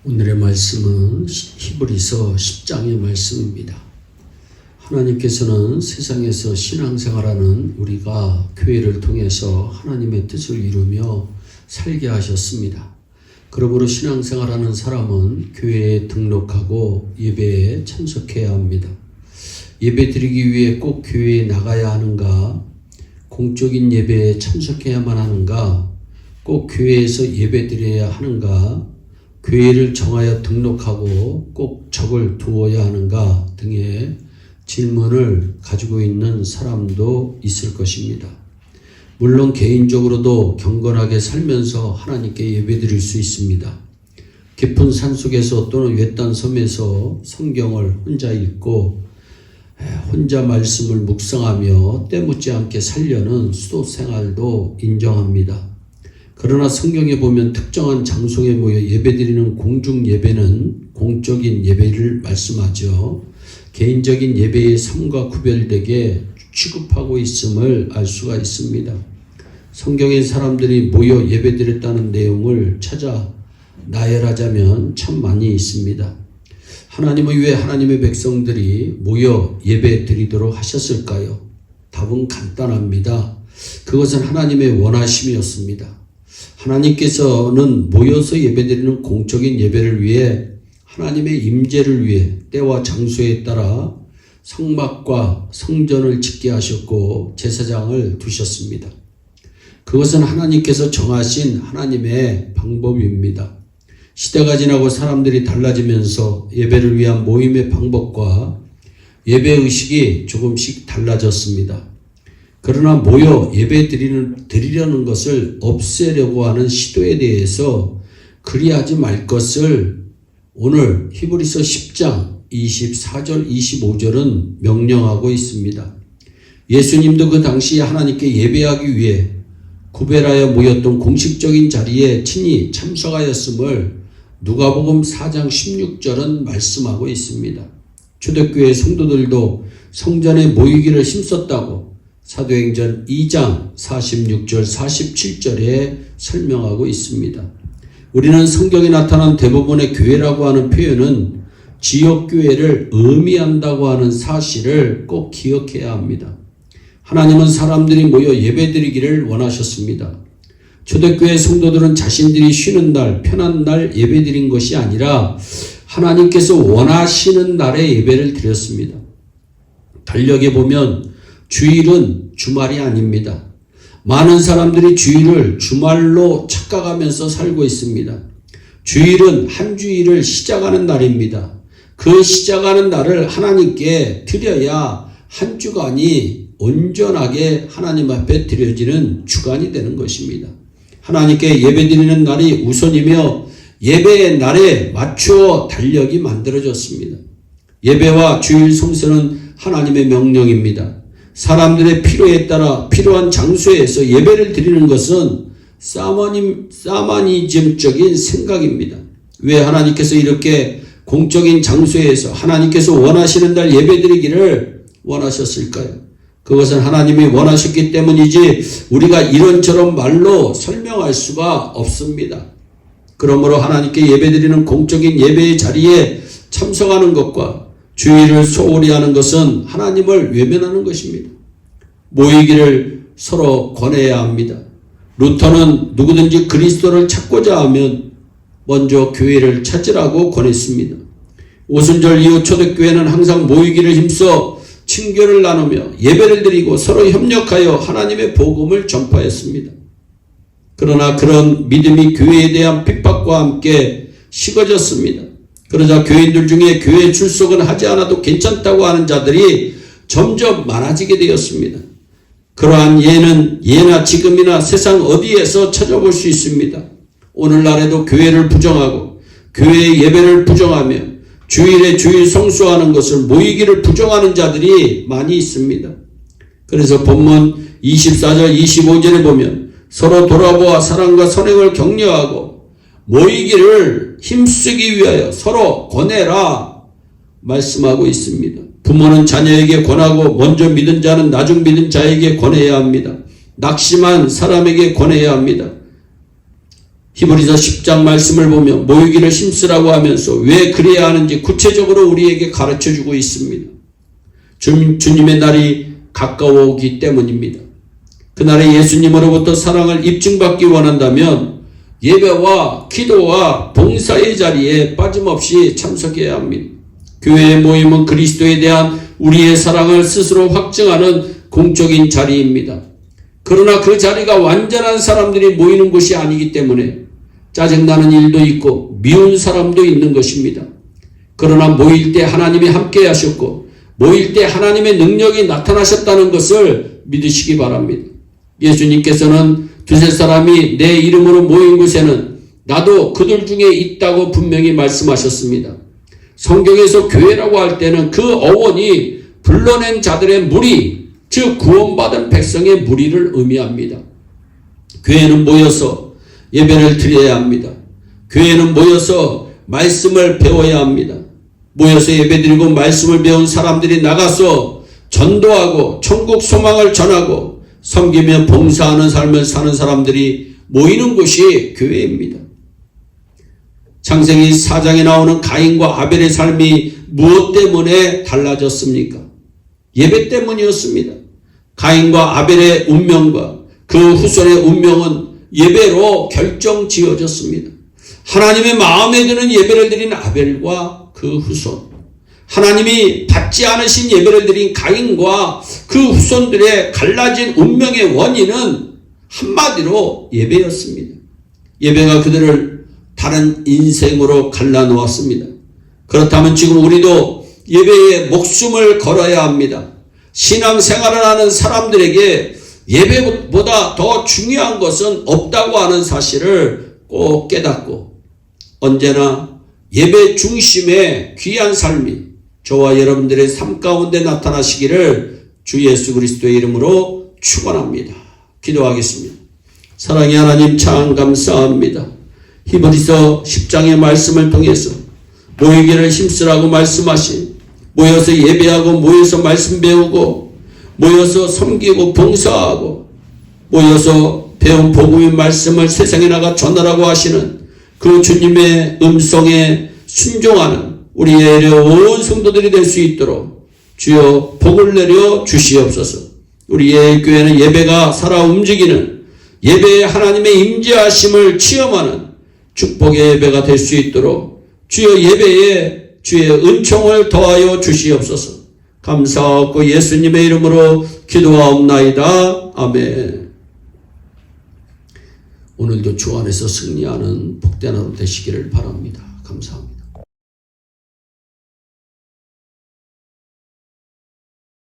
오늘의 말씀은 히브리서 10장의 말씀입니다. 하나님께서는 세상에서 신앙생활하는 우리가 교회를 통해서 하나님의 뜻을 이루며 살게 하셨습니다. 그러므로 신앙생활하는 사람은 교회에 등록하고 예배에 참석해야 합니다. 예배 드리기 위해 꼭 교회에 나가야 하는가? 공적인 예배에 참석해야만 하는가? 꼭 교회에서 예배 드려야 하는가? 교회를 정하여 등록하고 꼭 적을 두어야 하는가 등의 질문을 가지고 있는 사람도 있을 것입니다. 물론 개인적으로도 경건하게 살면서 하나님께 예배드릴 수 있습니다. 깊은 산속에서 또는 외딴 섬에서 성경을 혼자 읽고 혼자 말씀을 묵상하며 때묻지 않게 살려는 수도 생활도 인정합니다. 그러나 성경에 보면 특정한 장소에 모여 예배드리는 공중 예배는 공적인 예배를 말씀하죠. 개인적인 예배의 삶과 구별되게 취급하고 있음을 알 수가 있습니다. 성경의 사람들이 모여 예배드렸다는 내용을 찾아 나열하자면 참 많이 있습니다. 하나님은 왜 하나님의 백성들이 모여 예배드리도록 하셨을까요? 답은 간단합니다. 그것은 하나님의 원하심이었습니다. 하나님께서는 모여서 예배드리는 공적인 예배를 위해 하나님의 임재를 위해 때와 장소에 따라 성막과 성전을 짓게 하셨고 제사장을 두셨습니다. 그것은 하나님께서 정하신 하나님의 방법입니다. 시대가 지나고 사람들이 달라지면서 예배를 위한 모임의 방법과 예배의식이 조금씩 달라졌습니다. 그러나 모여 예배 드리려는 것을 없애려고 하는 시도에 대해서 그리하지 말 것을 오늘 히브리서 10장 24절 25절은 명령하고 있습니다. 예수님도 그 당시 하나님께 예배하기 위해 구별하여 모였던 공식적인 자리에 친히 참석하였음을 누가복음 4장 16절은 말씀하고 있습니다. 초대교회 성도들도 성전에 모이기를 힘썼다고 사도행전 2장 46절 47절에 설명하고 있습니다. 우리는 성경에 나타난 대부분의 교회라고 하는 표현은 지역교회를 의미한다고 하는 사실을 꼭 기억해야 합니다. 하나님은 사람들이 모여 예배드리기를 원하셨습니다. 초대교회 성도들은 자신들이 쉬는 날, 편한 날 예배드린 것이 아니라 하나님께서 원하시는 날에 예배를 드렸습니다. 달력에 보면 주일은 주말이 아닙니다. 많은 사람들이 주일을 주말로 착각하면서 살고 있습니다. 주일은 한 주일을 시작하는 날입니다. 그 시작하는 날을 하나님께 드려야 한 주간이 온전하게 하나님 앞에 드려지는 주간이 되는 것입니다. 하나님께 예배드리는 날이 우선이며 예배의 날에 맞추어 달력이 만들어졌습니다. 예배와 주일 성수는 하나님의 명령입니다. 사람들의 필요에 따라 필요한 장소에서 예배를 드리는 것은 사마니즘적인 생각입니다. 왜 하나님께서 이렇게 공적인 장소에서 하나님께서 원하시는 날 예배드리기를 원하셨을까요? 그것은 하나님이 원하셨기 때문이지 우리가 이런저런 말로 설명할 수가 없습니다. 그러므로 하나님께 예배드리는 공적인 예배의 자리에 참석하는 것과 주의를 소홀히 하는 것은 하나님을 외면하는 것입니다. 모이기를 서로 권해야 합니다. 루터는 누구든지 그리스도를 찾고자 하면 먼저 교회를 찾으라고 권했습니다. 오순절 이후 초대교회는 항상 모이기를 힘써 친교를 나누며 예배를 드리고 서로 협력하여 하나님의 복음을 전파했습니다. 그러나 그런 믿음이 교회에 대한 핍박과 함께 식어졌습니다. 그러자 교인들 중에 교회 출석은 하지 않아도 괜찮다고 하는 자들이 점점 많아지게 되었습니다. 그러한 예는 예나 지금이나 세상 어디에서 찾아볼 수 있습니다. 오늘날에도 교회를 부정하고 교회의 예배를 부정하며 주일에 주일 성수하는 것을 모이기를 부정하는 자들이 많이 있습니다. 그래서 본문 24절 25절에 보면 서로 돌아보아 사랑과 선행을 격려하고 모이기를 힘쓰기 위하여 서로 권해라 말씀하고 있습니다. 부모는 자녀에게 권하고 먼저 믿은 자는 나중 믿은 자에게 권해야 합니다. 낙심한 사람에게 권해야 합니다. 히브리서 10장 말씀을 보면 모이기를 힘쓰라고 하면서 왜 그래야 하는지 구체적으로 우리에게 가르쳐주고 있습니다. 주님의 날이 가까워오기 때문입니다. 그날에 예수님으로부터 사랑을 입증받기 원한다면 예배와 기도와 봉사의 자리에 빠짐없이 참석해야 합니다. 교회의 모임은 그리스도에 대한 우리의 사랑을 스스로 확증하는 공적인 자리입니다. 그러나 그 자리가 완전한 사람들이 모이는 곳이 아니기 때문에 짜증나는 일도 있고 미운 사람도 있는 것입니다. 그러나 모일 때 하나님이 함께 하셨고 모일 때 하나님의 능력이 나타나셨다는 것을 믿으시기 바랍니다. 예수님께서는 두세 사람이 내 이름으로 모인 곳에는 나도 그들 중에 있다고 분명히 말씀하셨습니다. 성경에서 교회라고 할 때는 그 어원이 불러낸 자들의 무리, 즉 구원받은 백성의 무리를 의미합니다. 교회는 모여서 예배를 드려야 합니다. 교회는 모여서 말씀을 배워야 합니다. 모여서 예배드리고 말씀을 배운 사람들이 나가서 전도하고 천국 소망을 전하고 섬기며 봉사하는 삶을 사는 사람들이 모이는 곳이 교회입니다. 창세기 4장에 나오는 가인과 아벨의 삶이 무엇 때문에 달라졌습니까? 예배 때문이었습니다. 가인과 아벨의 운명과 그 후손의 운명은 예배로 결정지어졌습니다. 하나님의 마음에 드는 예배를 드린 아벨과 그 후손, 하나님이 받지 않으신 예배를 드린 가인과 그 후손들의 갈라진 운명의 원인은 한마디로 예배였습니다. 예배가 그들을 다른 인생으로 갈라놓았습니다. 그렇다면 지금 우리도 예배에 목숨을 걸어야 합니다. 신앙생활을 하는 사람들에게 예배보다 더 중요한 것은 없다고 하는 사실을 꼭 깨닫고 언제나 예배 중심의 귀한 삶이 저와 여러분들의 삶 가운데 나타나시기를 주 예수 그리스도의 이름으로 축원합니다. 기도하겠습니다. 사랑의 하나님 참 감사합니다. 히브리서 10장의 말씀을 통해서 모이기를 힘쓰라고 말씀하신 모여서 예배하고 모여서 말씀 배우고 모여서 섬기고 봉사하고 모여서 배운 복음의 말씀을 세상에 나가 전하라고 하시는 그 주님의 음성에 순종하는 우리의 온 성도들이 될 수 있도록 주여 복을 내려 주시옵소서. 우리의 교회는 예배가 살아 움직이는 예배에 하나님의 임재하심을 체험하는 축복의 예배가 될 수 있도록 주여 예배에 주의 은총을 더하여 주시옵소서. 감사하고 예수님의 이름으로 기도하옵나이다. 아멘. 오늘도 주 안에서 승리하는 복된 하루 되시기를 바랍니다. 감사합니다.